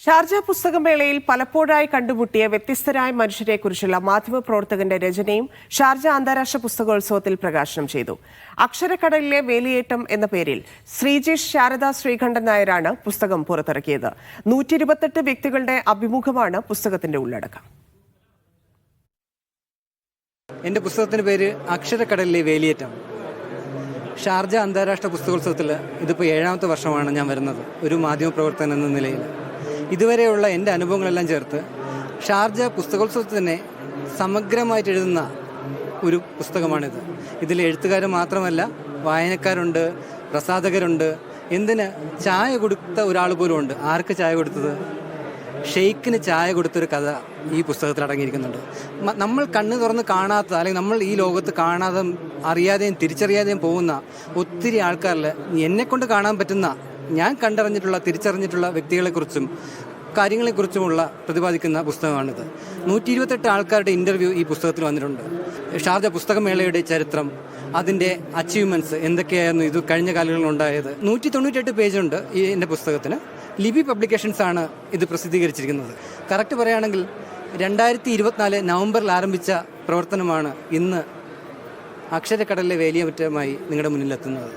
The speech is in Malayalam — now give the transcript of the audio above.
ഷാർജ പുസ്തകമേളയിൽ പലപ്പോഴായി കണ്ടുമുട്ടിയ വ്യത്യസ്തരായ മനുഷ്യരെക്കുറിച്ചുള്ള മാധ്യമപ്രവർത്തകന്റെ രചനയും ഷാർജ അന്താരാഷ്ട്ര പുസ്തകോത്സവത്തിൽ പ്രകാശനം ചെയ്തു. അക്ഷരക്കടലിലെ വേലിയേറ്റം എന്ന പേരിൽ ശ്രീജേഷ് ശാരദ ശ്രീകണ്ഠൻ നായരാണ് പുസ്തകം പുറത്തിറക്കിയത്. 128 വ്യക്തികളുടെ അഭിമുഖമാണ് പുസ്തകത്തിന്റെ ഉള്ളടക്കം. എൻ്റെ പുസ്തകത്തിൻ്റെ പേര് അക്ഷരക്കടലിലെ വേലിയേറ്റം. ഷാർജ അന്താരാഷ്ട്ര പുസ്തകോത്സവത്തിൽ ഇതിപ്പോൾ 7ാമത്തെ വർഷമാണ് ഞാൻ വരുന്നത്, ഒരു മാധ്യമപ്രവർത്തകൻ എന്ന നിലയിൽ. ഇതുവരെയുള്ള എൻ്റെ അനുഭവങ്ങളെല്ലാം ചേർത്ത് ഷാർജ പുസ്തകോത്സവത്തിൽ തന്നെ സമഗ്രമായിട്ട് എഴുതുന്ന ഒരു പുസ്തകമാണിത്. ഇതിൽ എഴുത്തുകാർ മാത്രമല്ല, വായനക്കാരുണ്ട്, പ്രസാധകരുണ്ട്. എന്തിന് ചായ കൊടുത്ത ഒരാൾ പോലും ഉണ്ട്. ആർക്ക് ചായ കൊടുത്തത്? ഷെയ്ഖിന് ചായ കൊടുത്തൊരു കഥ ഈ പുസ്തകത്തിൽ അടങ്ങിയിരിക്കുന്നുണ്ട്. നമ്മൾ കണ്ണ് തുറന്ന് കാണാത്ത, അല്ലെങ്കിൽ നമ്മൾ ഈ ലോകത്ത് കാണാതെ അറിയാതെയും തിരിച്ചറിയാതെയും പോകുന്ന ഒത്തിരി ആൾക്കാരിൽ എന്നെക്കൊണ്ട് കാണാൻ പറ്റുന്ന, ഞാൻ കണ്ടറിഞ്ഞിട്ടുള്ള തിരിച്ചറിഞ്ഞിട്ടുള്ള വ്യക്തികളെക്കുറിച്ചും കാര്യങ്ങളെക്കുറിച്ചുമുള്ള പ്രതിപാദിക്കുന്ന പുസ്തകമാണിത്. 128 ആൾക്കാരുടെ ഇൻ്റർവ്യൂ ഈ പുസ്തകത്തിൽ വന്നിട്ടുണ്ട്. ഷാർജ പുസ്തകമേളയുടെ ചരിത്രം, അതിൻ്റെ അച്ചീവ്മെൻറ്റ്സ് എന്തൊക്കെയായിരുന്നു ഇത് കഴിഞ്ഞ കാലങ്ങളിൽ ഉണ്ടായത്. 198 പേജുണ്ട് ഈ എൻ്റെ പുസ്തകത്തിന്. ലിബി പബ്ലിക്കേഷൻസ് ആണ് ഇത് പ്രസിദ്ധീകരിച്ചിരിക്കുന്നത്. കറക്റ്റ് പറയുകയാണെങ്കിൽ 2024 നവംബറിൽ ആരംഭിച്ച പ്രവർത്തനമാണ് ഇന്ന് അക്ഷരക്കടലിലെ വേലിയേറ്റമായി നിങ്ങളുടെ മുന്നിലെത്തുന്നത്.